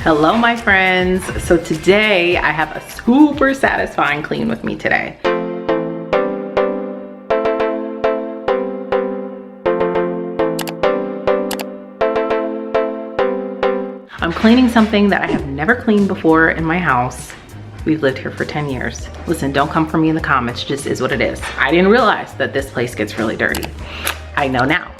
Hello my friends. So today I have a super satisfying clean with me today. I'm cleaning something that I have never cleaned before in my house. We've lived here for 10 years. Listen, don't come for me in the comments, just is what it is. I didn't realize that this place gets really dirty. I know now.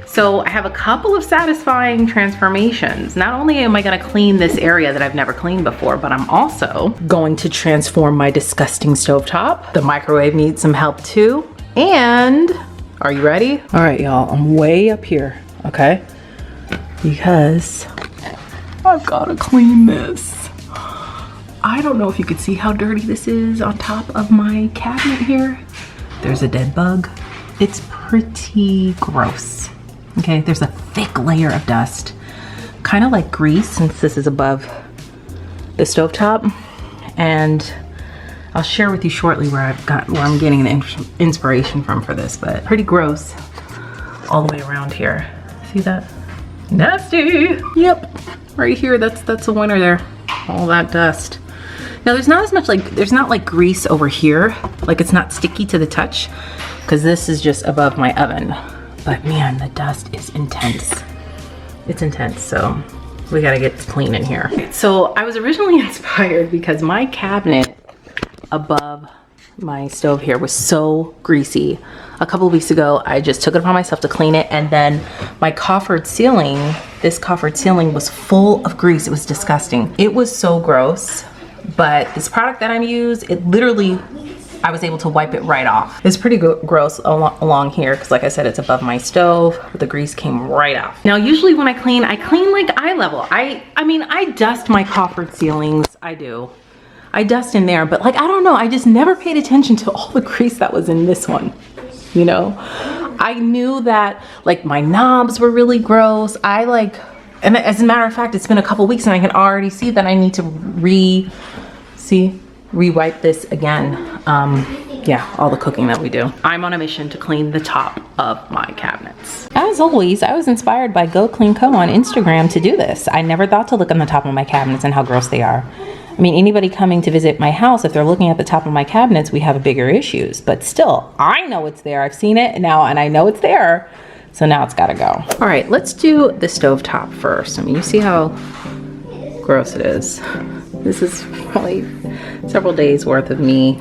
So I have a couple of satisfying transformations. Not only am I gonna clean this area that I've never cleaned before, but I'm also going to transform my disgusting stovetop. The microwave needs some help too. And, are you ready? All right, y'all, I'm way up here, okay? Because I've gotta clean this. I don't know if you could see how dirty this is on top of my cabinet here. There's a dead bug. It's pretty gross. Okay, there's a thick layer of dust, kind of like grease since this is above the stovetop. And I'll share with you shortly where I'm getting an inspiration from for this, but pretty gross all the way around here. See that? Nasty. Yep, right here, that's a winner there. All that dust. Now there's not as much there's not like grease over here. Like it's not sticky to the touch because this is just above my oven. But man, the dust is intense. It's intense, so we gotta get clean in here. So I was originally inspired because my cabinet above my stove here was so greasy. A couple of weeks ago, I just took it upon myself to clean it, and then my coffered ceiling, this coffered ceiling was full of grease. It was disgusting. It was so gross. But this product that I use, it literally, I was able to wipe it right off. It's pretty gross along here because like I said, it's above my stove. The grease came right off. Now, usually when I clean like eye level. I mean, I dust my coffered ceilings, I do. I dust in there, but like, I don't know, I just never paid attention to all the grease that was in this one, you know? I knew that like my knobs were really gross. And as a matter of fact, it's been a couple weeks and I can already see that I need to re-wipe this again. Yeah, all the cooking that we do. I'm on a mission to clean the top of my cabinets. As always, I was inspired by Go Clean Co on Instagram to do this. I never thought to look on the top of my cabinets and how gross they are. I mean, anybody coming to visit my house, if they're looking at the top of my cabinets, we have bigger issues. But still, I know it's there. I've seen it now and I know it's there. So now it's gotta go. All right, let's do the stovetop first. I mean, you see how gross it is. This is probably several days worth of me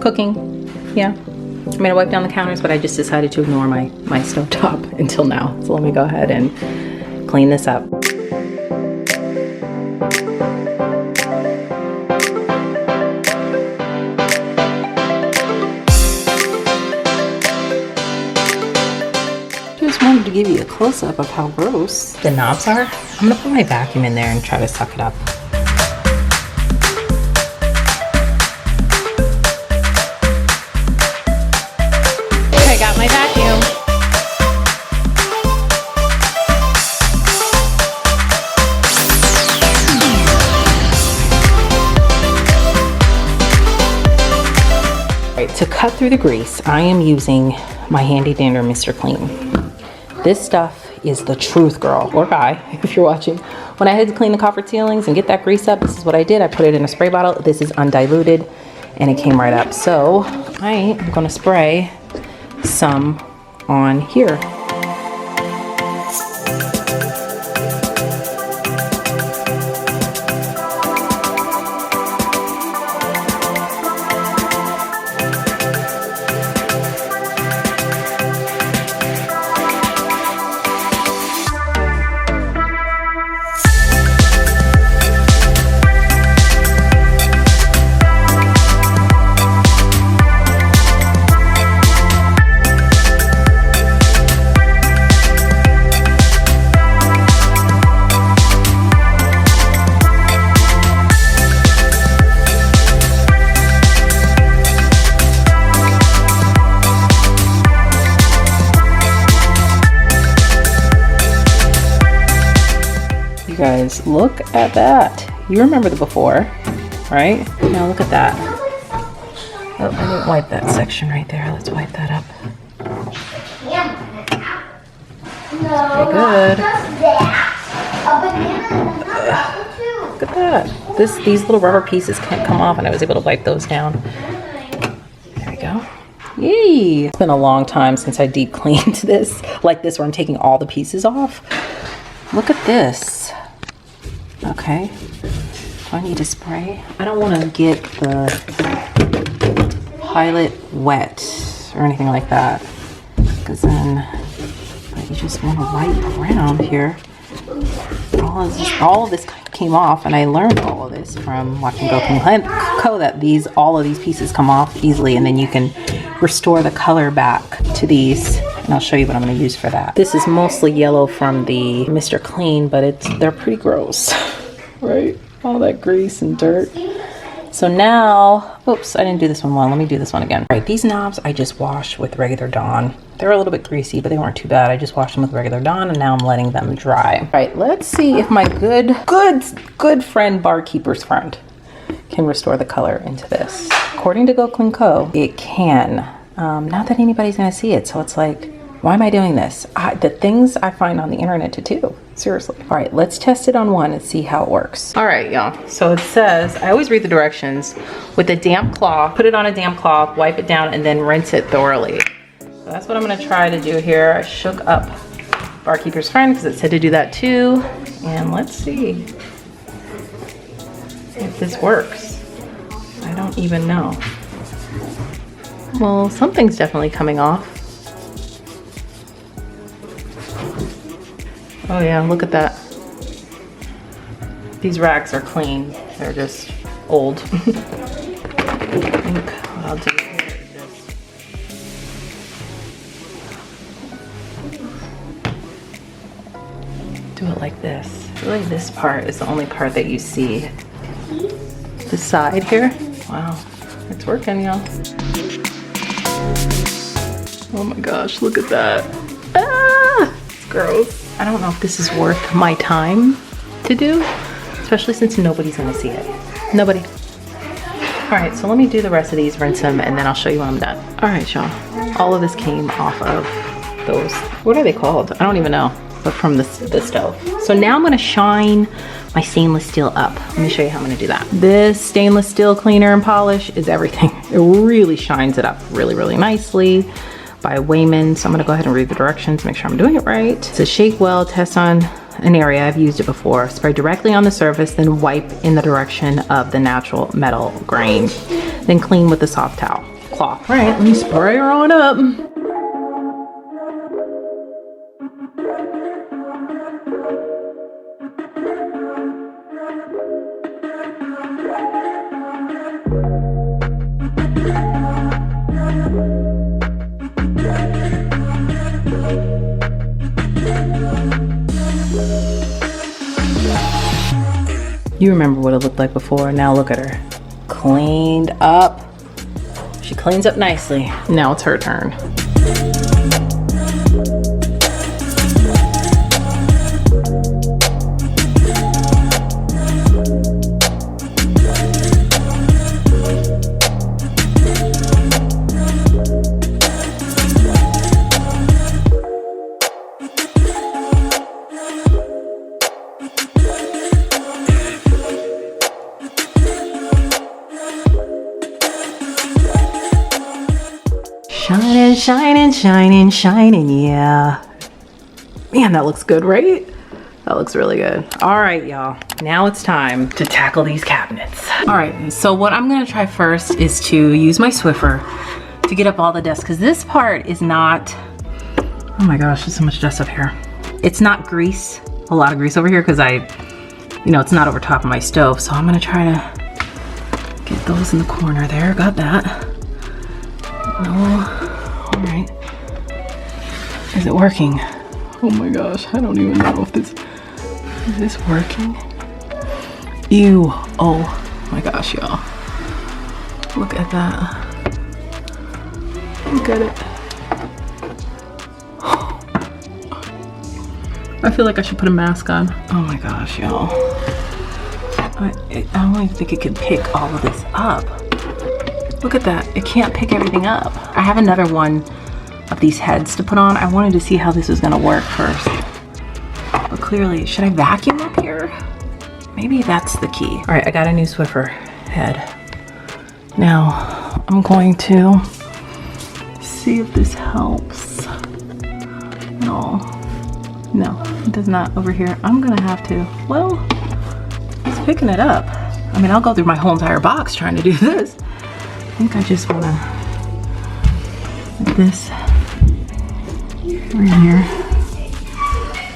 cooking. Yeah, I mean, I wiped down the counters, but I just decided to ignore my stovetop until now. So let me go ahead and clean this up. Wanted to give you a close-up of how gross the knobs are. I'm gonna put my vacuum in there and try to suck it up. Okay, got my vacuum. All right, to cut through the grease, I am using my handy dandy Mr. Clean. This stuff is the truth, girl, or guy, if you're watching. When I had to clean the coffered ceilings and get that grease up, this is what I did. I put it in a spray bottle. This is undiluted, and it came right up. So I am gonna spray some on here. Guys, look at that. You remember the before, right? Now look at that. Oh, I didn't wipe that section right there. Let's wipe that up. Okay, good. look at that. These little rubber pieces can't come off, and I was able to wipe those down. There we go. Yay! It's been a long time since I deep cleaned this like this, where I'm taking all the pieces off. Look at this. Okay. Do I need to spray? I don't want to get the pilot wet or anything like that, because then you just want to wipe around here. All of this came off, and I learned all of this from watching Go Clean Co, that all of these pieces come off easily, and then you can restore the color back to these, and I'll show you what I'm going to use for that. This is mostly yellow from the Mr. Clean, but they're pretty gross, right? All that grease and dirt. So now, oops, I didn't do this one well. Let me do this one again. All right, these knobs I just washed with regular Dawn. They're a little bit greasy, but they weren't too bad. I just washed them with regular Dawn, and now I'm letting them dry. All right, let's see if my good friend, Barkeeper's Friend, can restore the color into this. According to Go Clean Co, it can. Not that anybody's gonna see it, so it's like, why am I doing this? The things I find on the internet to do, seriously. All right, let's test it on one and see how it works. All right, y'all, so it says, I always read the directions, with a damp cloth, put it on a damp cloth, wipe it down, and then rinse it thoroughly. So that's what I'm gonna try to do here. I shook up Barkeeper's Friend because it said to do that too. And let's see if this works. I don't even know. Well, something's definitely coming off. Oh yeah, look at that. These rags are clean. They're just old. I think what I'll do here is just do it like this. Really, this part is the only part that you see. This side here. Wow, it's working, y'all. Oh my gosh, look at that. Ah, it's gross. I don't know if this is worth my time to do, especially since nobody's gonna see it. Nobody. All right, so let me do the rest of these, rinse them, and then I'll show you when I'm done. All right, y'all. All of this came off of those, what are they called? I don't even know, but from the stove. So now I'm gonna shine my stainless steel up. Let me show you how I'm gonna do that. This stainless steel cleaner and polish is everything. It really shines it up really, really nicely. By Wayman. So I'm gonna go ahead and read the directions, make sure I'm doing it right. It says shake well, test on an area, I've used it before. Spray directly on the surface, then wipe in the direction of the natural metal grain. Then clean with a soft towel cloth. All right, let me spray her on up. You remember what it looked like before. Now look at her. Cleaned up. She cleans up nicely. Now it's her turn. Shining, shining, shining, shining, yeah. Man, that looks good, right? That looks really good. All right, y'all. Now it's time to tackle these cabinets. All right, so what I'm gonna try first is to use my Swiffer to get up all the dust, because this part is not, oh my gosh, there's so much dust up here. It's not grease, a lot of grease over here, because it's not over top of my stove. So I'm gonna try to get those in the corner there. Got that. No. All right. Is it working? Oh my gosh, I don't even know if is this working? Ew. Oh my gosh, y'all. Look at that. Look at it. I feel like I should put a mask on. Oh my gosh, y'all. I don't even think it can pick all of this up. Look at that, it can't pick everything up. I have another one of these heads to put on. I wanted to see how this was gonna work first. But clearly, should I vacuum up here? Maybe that's the key. All right, I got a new Swiffer head. Now, I'm going to see if this helps. No, it does not over here. I'm gonna have to, well, it's picking it up. I mean, I'll go through my whole entire box trying to do this. I think I just wanna, this right here.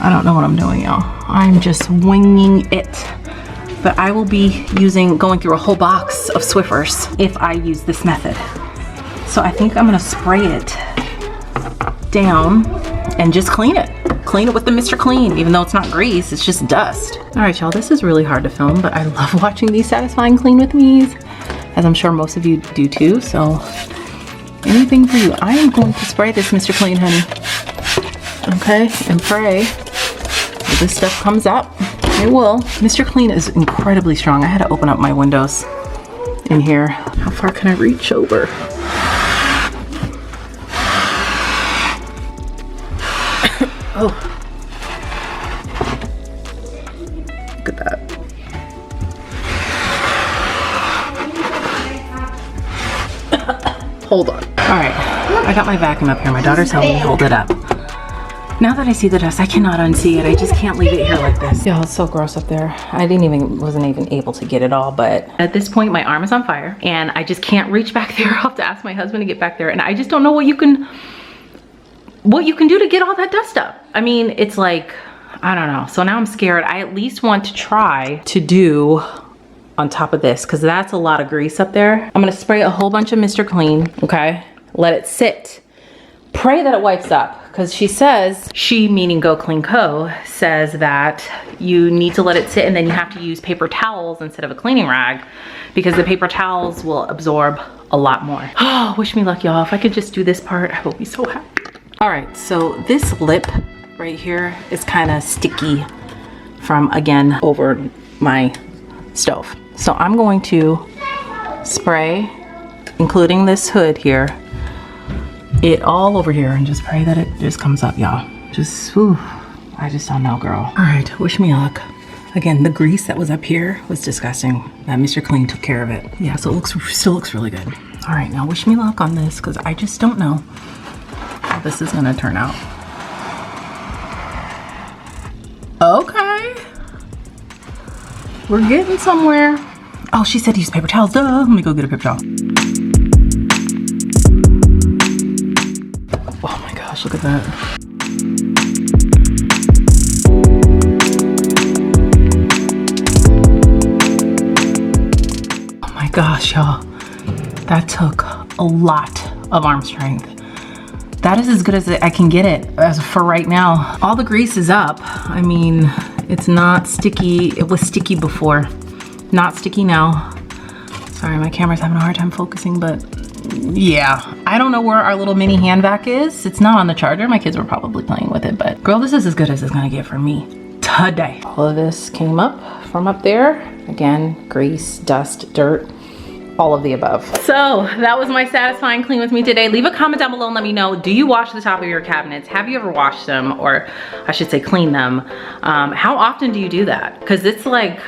I don't know what I'm doing, y'all. I'm just winging it. But I will be going through a whole box of Swiffers if I use this method. So I think I'm gonna spray it down and just clean it. Clean it with the Mr. Clean, even though it's not grease, it's just dust. All right, y'all, this is really hard to film, but I love watching these satisfying clean with me's, as I'm sure most of you do too, so anything for you. I am going to spray this Mr. Clean, honey. Okay, and pray that this stuff comes up. It will. Mr. Clean is incredibly strong. I had to open up my windows in here. How far can I reach over? Oh. Look at that. Hold on. All right, I got my vacuum up here. My daughter's helping me hold it up. Now that I see the dust, I cannot unsee it. I just can't leave it here like this. Y'all, it's so gross up there. I wasn't even able to get it all, but at this point, my arm is on fire and I just can't reach back there. I'll have to ask my husband to get back there, and I just don't know what you can do to get all that dust up. I mean, it's like, I don't know. So now I'm scared. I at least want to try to do on top of this, because that's a lot of grease up there. I'm gonna spray a whole bunch of Mr. Clean, okay? Let it sit. Pray that it wipes up, because she meaning Go Clean Co, says that you need to let it sit and then you have to use paper towels instead of a cleaning rag, because the paper towels will absorb a lot more. Oh, wish me luck, y'all. If I could just do this part, I will be so happy. All right, so this lip right here is kind of sticky from, again, over my stove. So I'm going to spray, including this hood here, it all over here, and just pray that it just comes up, y'all. Just, whew, I just don't know, girl. All right, wish me luck. Again, the grease that was up here was disgusting. That Mr. Clean took care of it. Yeah, so it still looks really good. All right, now wish me luck on this, because I just don't know how this is gonna turn out. Okay. We're getting somewhere. Oh, she said to use paper towels, duh. Let me go get a paper towel. Oh my gosh, look at that. Oh my gosh, y'all. That took a lot of arm strength. That is as good as I can get it as for right now. All the grease is up. I mean, it's not sticky. It was sticky before. Not sticky now. Sorry, my camera's having a hard time focusing, but yeah. I don't know where our little mini hand vac is. It's not on the charger. My kids were probably playing with it, but girl, this is as good as it's gonna get for me today. All of this came up from up there. Again, grease, dust, dirt, all of the above. So that was my satisfying clean with me today. Leave a comment down below and let me know, do you wash the top of your cabinets? Have you ever washed them, or I should say clean them? How often do you do that? Because it's like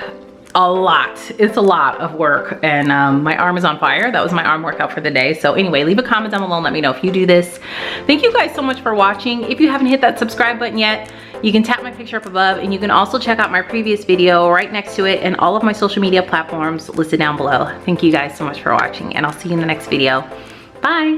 a lot. It's a lot of work, and my arm is on fire. That was my arm workout for the day. So anyway, leave a comment down below and let me know if you do this. Thank you guys so much for watching. If you haven't hit that subscribe button yet, you can tap my picture up above, and you can also check out my previous video right next to it, and all of my social media platforms listed down below. Thank you guys so much for watching, and I'll see you in the next video. Bye.